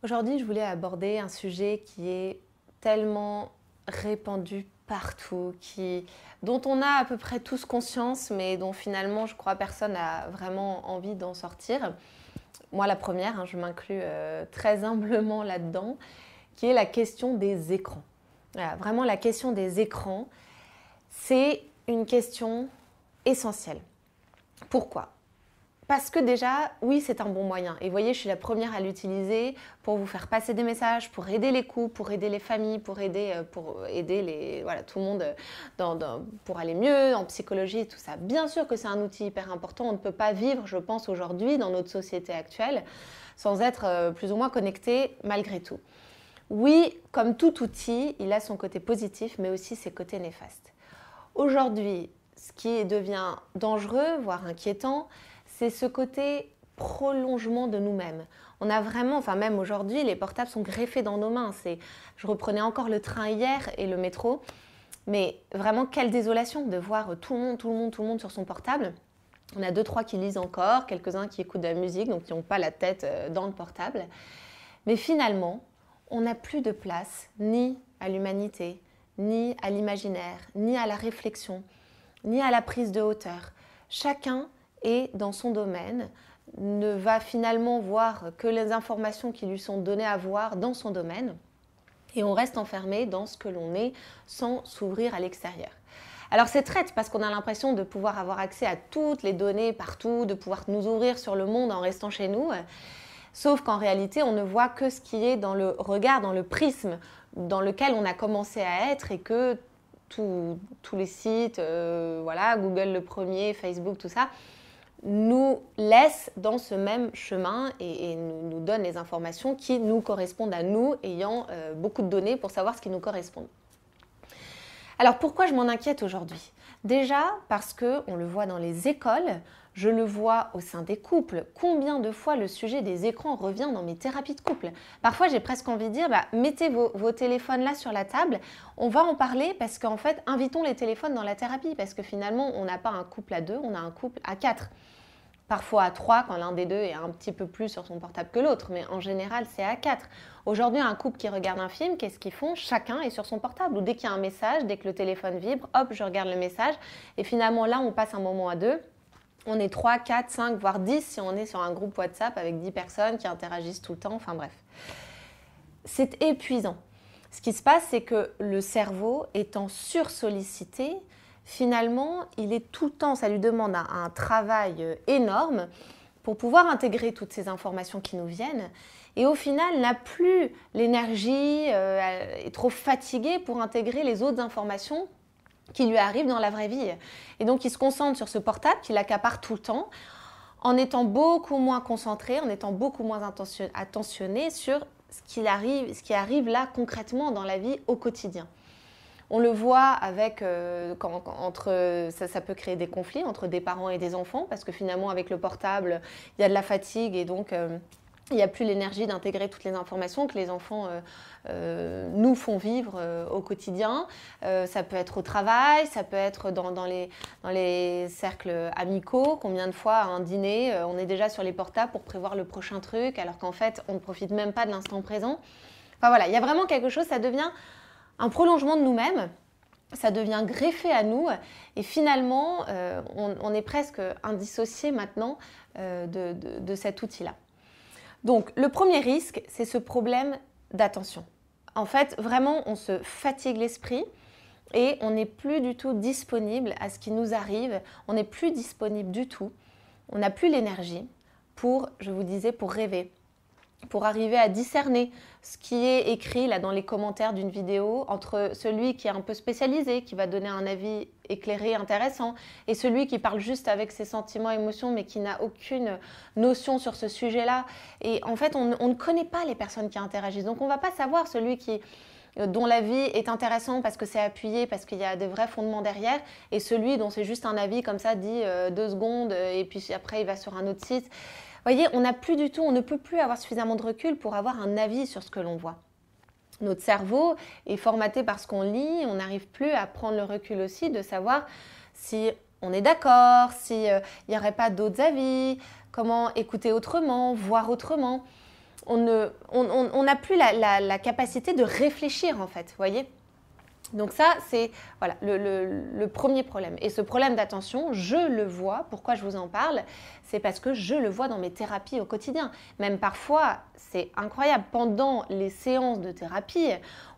Aujourd'hui, je voulais aborder un sujet qui est tellement répandu partout, dont on a à peu près tous conscience, mais dont finalement, je crois, personne n'a vraiment envie d'en sortir. Moi, la première, je m'inclus très humblement là-dedans, qui est la question des écrans. Voilà, vraiment, la question des écrans, c'est une question essentielle. Pourquoi ? Parce que déjà, oui, c'est un bon moyen. Et vous voyez, je suis la première à l'utiliser pour vous faire passer des messages, pour aider les couples, pour aider les familles, pour aider tout le monde pour aller mieux en psychologie et tout ça. Bien sûr que c'est un outil hyper important. On ne peut pas vivre, je pense, aujourd'hui, dans notre société actuelle, sans être plus ou moins connecté malgré tout. Oui, comme tout outil, il a son côté positif, mais aussi ses côtés néfastes. Aujourd'hui, ce qui devient dangereux, voire inquiétant, c'est ce côté prolongement de nous-mêmes. On a vraiment, même aujourd'hui, les portables sont greffés dans nos mains. Je reprenais encore le train hier et le métro, mais vraiment quelle désolation de voir tout le monde sur son portable. On a 2-3 qui lisent encore, quelques-uns qui écoutent de la musique, donc qui n'ont pas la tête dans le portable. Mais finalement, on n'a plus de place ni à l'humanité, ni à l'imaginaire, ni à la réflexion, ni à la prise de hauteur. Chacun est dans son domaine, ne va finalement voir que les informations qui lui sont données à voir dans son domaine, et on reste enfermé dans ce que l'on est sans s'ouvrir à l'extérieur. Alors c'est traite parce qu'on a l'impression de pouvoir avoir accès à toutes les données partout, de pouvoir nous ouvrir sur le monde en restant chez nous, sauf qu'en réalité on ne voit que ce qui est dans le regard, dans le prisme dans lequel on a commencé à être, et que tous les sites, Google le premier, Facebook, tout ça, nous laissent dans ce même chemin et nous donnent les informations qui nous correspondent à nous, ayant beaucoup de données pour savoir ce qui nous correspond. Alors pourquoi je m'en inquiète aujourd'hui ? Déjà parce qu'on le voit dans les écoles, je le vois au sein des couples. Combien de fois le sujet des écrans revient dans mes thérapies de couple ? Parfois, j'ai presque envie de dire, mettez vos téléphones là sur la table, on va en parler, parce qu'en fait, invitons les téléphones dans la thérapie, parce que finalement, on n'a pas un couple à 2, on a un couple à 4. Parfois à 3 quand l'un des deux est un petit peu plus sur son portable que l'autre, mais en général c'est à 4. Aujourd'hui, un couple qui regarde un film, qu'est-ce qu'ils font ? Chacun est sur son portable, ou dès qu'il y a un message, dès que le téléphone vibre, hop, je regarde le message, et finalement là on passe un moment à 2. On est 3, 4, 5, voire 10 si on est sur un groupe WhatsApp avec 10 personnes qui interagissent tout le temps, enfin bref. C'est épuisant. Ce qui se passe, c'est que le cerveau étant sursollicité, finalement, il est tout le temps, ça lui demande un travail énorme pour pouvoir intégrer toutes ces informations qui nous viennent. Et au final, n'a plus l'énergie, est trop fatigué pour intégrer les autres informations qui lui arrivent dans la vraie vie. Et donc, il se concentre sur ce portable qui l'accapare tout le temps, en étant beaucoup moins concentré, en étant beaucoup moins attentionné sur ce qui arrive là concrètement dans la vie au quotidien. On le voit avec, ça peut créer des conflits entre des parents et des enfants, parce que finalement avec le portable, il y a de la fatigue, et donc il n'y a plus l'énergie d'intégrer toutes les informations que les enfants nous font vivre au quotidien. Ça peut être au travail, ça peut être dans les cercles amicaux. Combien de fois à un dîner, on est déjà sur les portables pour prévoir le prochain truc, alors qu'en fait, on ne profite même pas de l'instant présent. Enfin voilà, il y a vraiment quelque chose, ça devient un prolongement de nous-mêmes, ça devient greffé à nous, et finalement, on est presque indissocié maintenant de cet outil-là. Donc, le premier risque, c'est ce problème d'attention. En fait, vraiment, on se fatigue l'esprit et on n'est plus du tout disponible à ce qui nous arrive. On n'est plus disponible du tout. On n'a plus l'énergie pour rêver, pour arriver à discerner ce qui est écrit là dans les commentaires d'une vidéo entre celui qui est un peu spécialisé, qui va donner un avis éclairé, intéressant, et celui qui parle juste avec ses sentiments, émotions, mais qui n'a aucune notion sur ce sujet-là. Et en fait, on ne connaît pas les personnes qui interagissent. Donc, on ne va pas savoir celui dont l'avis est intéressant parce que c'est appuyé, parce qu'il y a de vrais fondements derrière, et celui dont c'est juste un avis comme ça, dit 2 secondes, et puis après, il va sur un autre site. Vous voyez, on ne peut plus avoir suffisamment de recul pour avoir un avis sur ce que l'on voit. Notre cerveau est formaté par ce qu'on lit, on n'arrive plus à prendre le recul aussi de savoir si on est d'accord, s'il n'y aurait pas d'autres avis, comment écouter autrement, voir autrement. On n'a plus la capacité de réfléchir en fait, vous voyez. Donc ça, c'est voilà, le premier problème. Et ce problème d'attention, je le vois. Pourquoi je vous en parle? C'est parce que je le vois dans mes thérapies au quotidien. Même parfois, c'est incroyable. Pendant les séances de thérapie,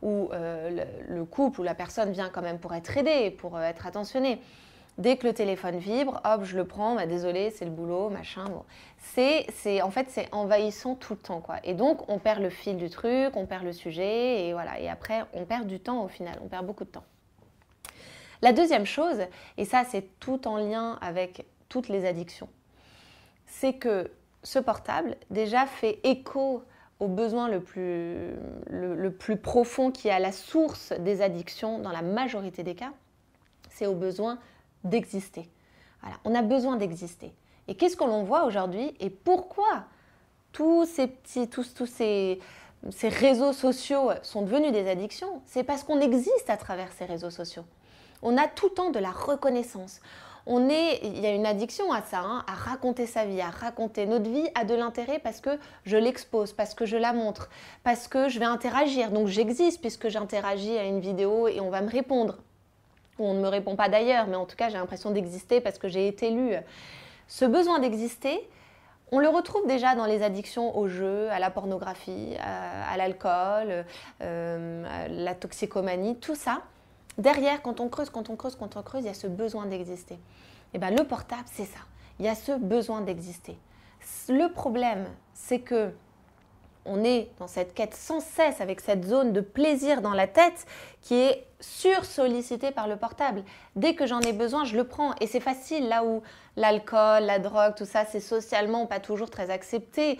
où le couple ou la personne vient quand même pour être aidé, pour être attentionné, dès que le téléphone vibre, hop, je le prends, bah, désolé, c'est le boulot, machin. Bon. En fait, c'est envahissant tout le temps, quoi. Et donc, on perd le fil du truc, on perd le sujet, et voilà. Et après, on perd du temps au final, on perd beaucoup de temps. La deuxième chose, et ça, c'est tout en lien avec toutes les addictions, c'est que ce portable, déjà, fait écho au besoin le plus profond qui est à la source des addictions dans la majorité des cas, c'est au besoin d'exister. Voilà, on a besoin d'exister. Et qu'est-ce que l'on voit aujourd'hui et pourquoi tous ces réseaux sociaux sont devenus des addictions? C'est parce qu'on existe à travers ces réseaux sociaux. On a tout le temps de la reconnaissance. Il y a une addiction à ça, hein, à raconter sa vie, à raconter. Notre vie a de l'intérêt parce que je l'expose, parce que je la montre, parce que je vais interagir. Donc j'existe puisque j'interagis à une vidéo et on va me répondre. On ne me répond pas d'ailleurs, mais en tout cas, j'ai l'impression d'exister parce que j'ai été lue. Ce besoin d'exister, on le retrouve déjà dans les addictions au jeu, à la pornographie, à l'alcool, à la toxicomanie, tout ça. Derrière, quand on creuse, il y a ce besoin d'exister. Et bien, le portable, c'est ça. Il y a ce besoin d'exister. Le problème, c'est que on est dans cette quête sans cesse avec cette zone de plaisir dans la tête qui est sursollicitée par le portable. Dès que j'en ai besoin, je le prends. Et c'est facile, là où l'alcool, la drogue, tout ça, c'est socialement pas toujours très accepté.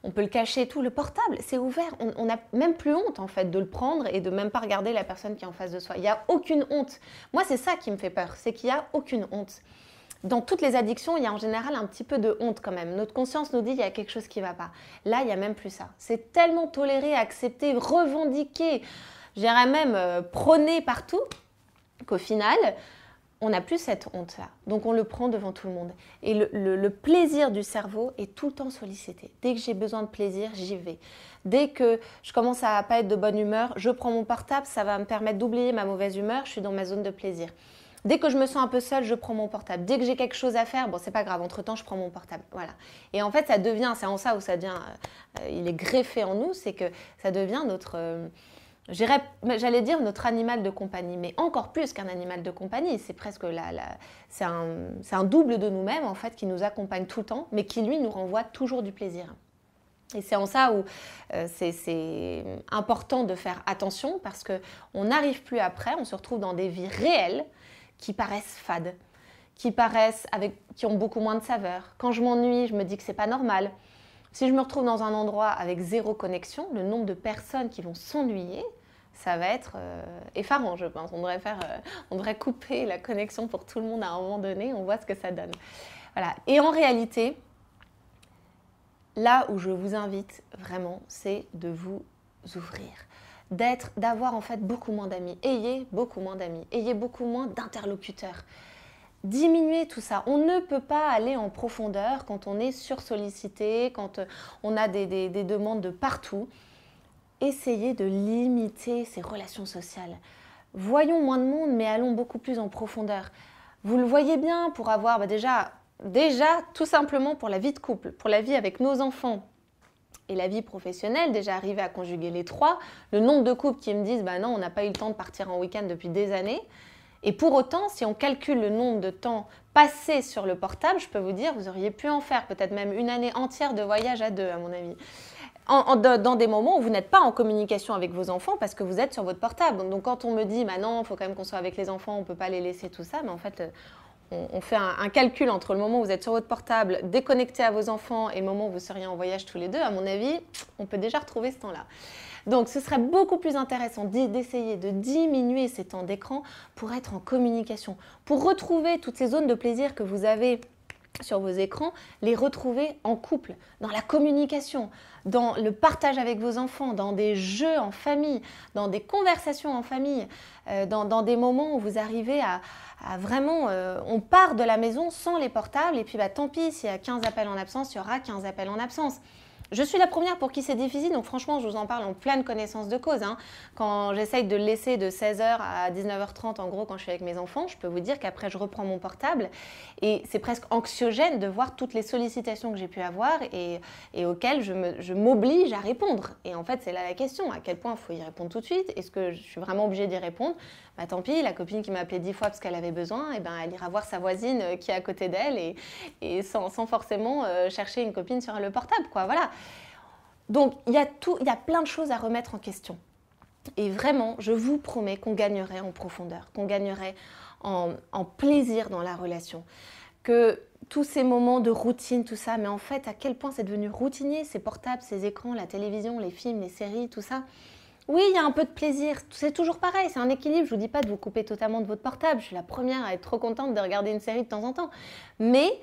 On peut le cacher et tout. Le portable, c'est ouvert. On n'a même plus honte, en fait, de le prendre et de même pas regarder la personne qui est en face de soi. Il n'y a aucune honte. Moi, c'est ça qui me fait peur, c'est qu'il n'y a aucune honte. Dans toutes les addictions, il y a en général un petit peu de honte quand même. Notre conscience nous dit qu'il y a quelque chose qui ne va pas. Là, il n'y a même plus ça. C'est tellement toléré, accepté, revendiqué, je dirais même prôné partout, qu'au final, on n'a plus cette honte-là. Donc, on le prend devant tout le monde. Et le plaisir du cerveau est tout le temps sollicité. Dès que j'ai besoin de plaisir, j'y vais. Dès que je commence à ne pas être de bonne humeur, je prends mon portable, ça va me permettre d'oublier ma mauvaise humeur, je suis dans ma zone de plaisir. Dès que je me sens un peu seule, je prends mon portable. Dès que j'ai quelque chose à faire, bon, c'est pas grave, entre-temps, je prends mon portable. Voilà. Et en fait, ça devient, c'est en ça où ça devient, il est greffé en nous, c'est que ça devient notre, j'allais dire notre animal de compagnie, mais encore plus qu'un animal de compagnie. C'est presque c'est un double de nous-mêmes, en fait, qui nous accompagne tout le temps, mais qui, lui, nous renvoie toujours du plaisir. Et c'est en ça où c'est important de faire attention parce qu'on n'arrive plus après, on se retrouve dans des vies réelles qui paraissent fades, qui ont beaucoup moins de saveur. Quand je m'ennuie, je me dis que c'est pas normal. Si je me retrouve dans un endroit avec zéro connexion, le nombre de personnes qui vont s'ennuyer, ça va être effarant, je pense. On devrait couper la connexion pour tout le monde à un moment donné, on voit ce que ça donne. Voilà. Et en réalité, là où je vous invite vraiment, c'est de vous ouvrir. D'avoir en fait beaucoup moins d'amis. Ayez beaucoup moins d'amis. Ayez beaucoup moins d'interlocuteurs. Diminuez tout ça. On ne peut pas aller en profondeur quand on est sursollicité, quand on a des demandes de partout. Essayez de limiter ces relations sociales. Voyons moins de monde, mais allons beaucoup plus en profondeur. Vous le voyez bien pour avoir déjà, tout simplement pour la vie de couple, pour la vie avec nos enfants, et la vie professionnelle, déjà arriver à conjuguer les trois, le nombre de couples qui me disent « bah non, on n'a pas eu le temps de partir en week-end depuis des années ». Et pour autant, si on calcule le nombre de temps passé sur le portable, je peux vous dire, vous auriez pu en faire peut-être même une année entière de voyage à deux, à mon avis. Dans des moments où vous n'êtes pas en communication avec vos enfants parce que vous êtes sur votre portable. Donc quand on me dit bah « non, il faut quand même qu'on soit avec les enfants, on ne peut pas les laisser, tout ça », mais en fait… On fait un calcul entre le moment où vous êtes sur votre portable, déconnecté à vos enfants, et le moment où vous seriez en voyage tous les deux. À mon avis, on peut déjà retrouver ce temps-là. Donc, ce serait beaucoup plus intéressant d'essayer de diminuer ces temps d'écran pour être en communication, pour retrouver toutes ces zones de plaisir que vous avez sur vos écrans, les retrouver en couple, dans la communication, dans le partage avec vos enfants, dans des jeux en famille, dans des conversations en famille, dans des moments où vous arrivez à vraiment… on part de la maison sans les portables et puis bah, tant pis, s'il y a 15 appels en absence, il y aura 15 appels en absence. Je suis la première pour qui c'est difficile, donc franchement, je vous en parle en pleine connaissance de cause. Hein. Quand j'essaye de le laisser de 16h à 19h30, en gros, quand je suis avec mes enfants, je peux vous dire qu'après, je reprends mon portable et c'est presque anxiogène de voir toutes les sollicitations que j'ai pu avoir et auxquelles je m'oblige à répondre. Et en fait, c'est là la question, à quel point il faut y répondre tout de suite? Est-ce que je suis vraiment obligée d'y répondre? Bah, tant pis, la copine qui m'a appelé 10 fois parce qu'elle avait besoin, eh ben, elle ira voir sa voisine qui est à côté d'elle et sans forcément chercher une copine sur le portable, quoi. Voilà. Donc, il y a plein de choses à remettre en question. Et vraiment, je vous promets qu'on gagnerait en profondeur, qu'on gagnerait en plaisir dans la relation. Que tous ces moments de routine, tout ça, mais en fait, à quel point c'est devenu routinier, ces portables, ces écrans, la télévision, les films, les séries, tout ça. Oui, il y a un peu de plaisir, c'est toujours pareil, c'est un équilibre. Je ne vous dis pas de vous couper totalement de votre portable, je suis la première à être trop contente de regarder une série de temps en temps. Mais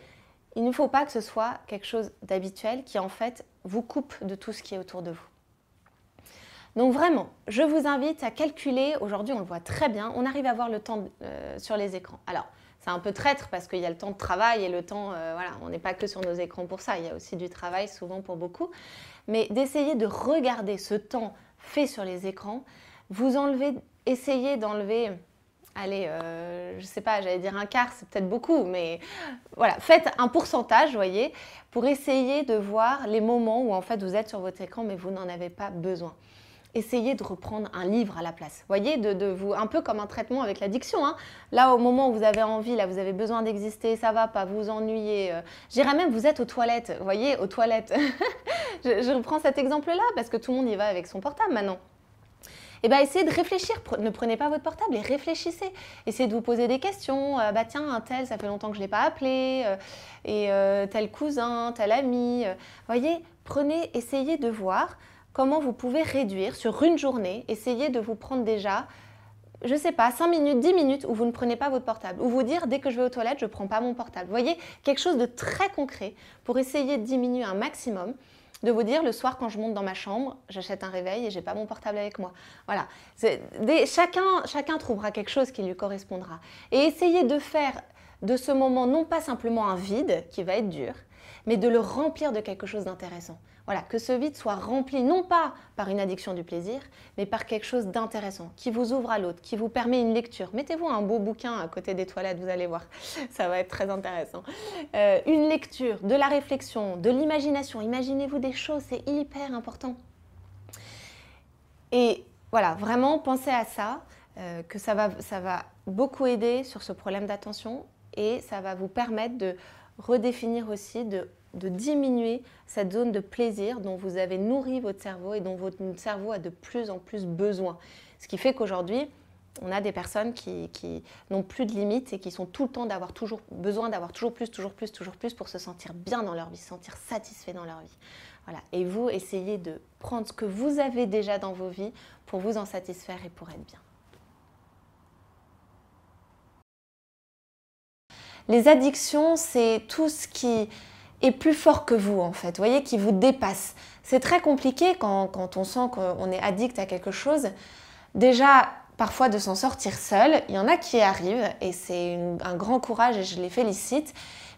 il ne faut pas que ce soit quelque chose d'habituel qui en fait vous coupe de tout ce qui est autour de vous. Donc vraiment, je vous invite à calculer, aujourd'hui on le voit très bien, on arrive à voir le temps sur les écrans. Alors, c'est un peu traître parce qu'il y a le temps de travail et le temps, voilà, on n'est pas que sur nos écrans pour ça, il y a aussi du travail souvent pour beaucoup. Mais d'essayer de regarder ce temps fait sur les écrans, essayez d'enlever, allez, je ne sais pas, j'allais dire un quart, c'est peut-être beaucoup, mais voilà, faites un pourcentage, voyez, pour essayer de voir les moments où en fait vous êtes sur votre écran mais vous n'en avez pas besoin. Essayez de reprendre un livre à la place. Voyez, vous, un peu comme un traitement avec l'addiction. Hein. Là, au moment où vous avez envie, là, vous avez besoin d'exister, ça va pas, vous ennuyez. Je dirais même, vous êtes aux toilettes. Vous voyez, aux toilettes. je reprends cet exemple-là parce que tout le monde y va avec son portable maintenant. Eh bien, essayez de réfléchir. Ne prenez pas votre portable et réfléchissez. Essayez de vous poser des questions. Bah tiens, un tel, ça fait longtemps que je ne l'ai pas appelé. Tel cousin, tel ami. Voyez, essayez de voir comment vous pouvez réduire sur une journée, essayez de vous prendre déjà, je ne sais pas, 5 minutes, 10 minutes où vous ne prenez pas votre portable. Ou vous dire, dès que je vais aux toilettes, je ne prends pas mon portable. Vous voyez, quelque chose de très concret pour essayer de diminuer un maximum, de vous dire, le soir, quand je monte dans ma chambre, j'achète un réveil et je n'ai pas mon portable avec moi. Voilà, chacun trouvera quelque chose qui lui correspondra. Et essayez de faire de ce moment non pas simplement un vide qui va être dur, mais de le remplir de quelque chose d'intéressant. Voilà, que ce vide soit rempli non pas par une addiction du plaisir, mais par quelque chose d'intéressant, qui vous ouvre à l'autre, qui vous permet une lecture. Mettez-vous un beau bouquin à côté des toilettes, vous allez voir, ça va être très intéressant. Une lecture, de la réflexion, de l'imagination. Imaginez-vous des choses, c'est hyper important. Et voilà, vraiment pensez à ça, que ça va beaucoup aider sur ce problème d'attention et ça va vous permettre de redéfinir aussi, de diminuer cette zone de plaisir dont vous avez nourri votre cerveau et dont votre cerveau a de plus en plus besoin. Ce qui fait qu'aujourd'hui, on a des personnes qui n'ont plus de limites et qui sont tout le temps besoin d'avoir toujours plus pour se sentir bien dans leur vie, se sentir satisfait dans leur vie. Voilà. Et vous, essayez de prendre ce que vous avez déjà dans vos vies pour vous en satisfaire et pour être bien. Les addictions, c'est tout ce qui est plus fort que vous, en fait, vous voyez, qui vous dépasse. C'est très compliqué quand on sent qu'on est addict à quelque chose. Déjà, parfois de s'en sortir seul, il y en a qui y arrivent et c'est un grand courage et je les félicite.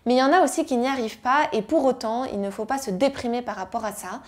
Mais il y en a aussi qui n'y arrivent pas et pour autant, il ne faut pas se déprimer par rapport à ça.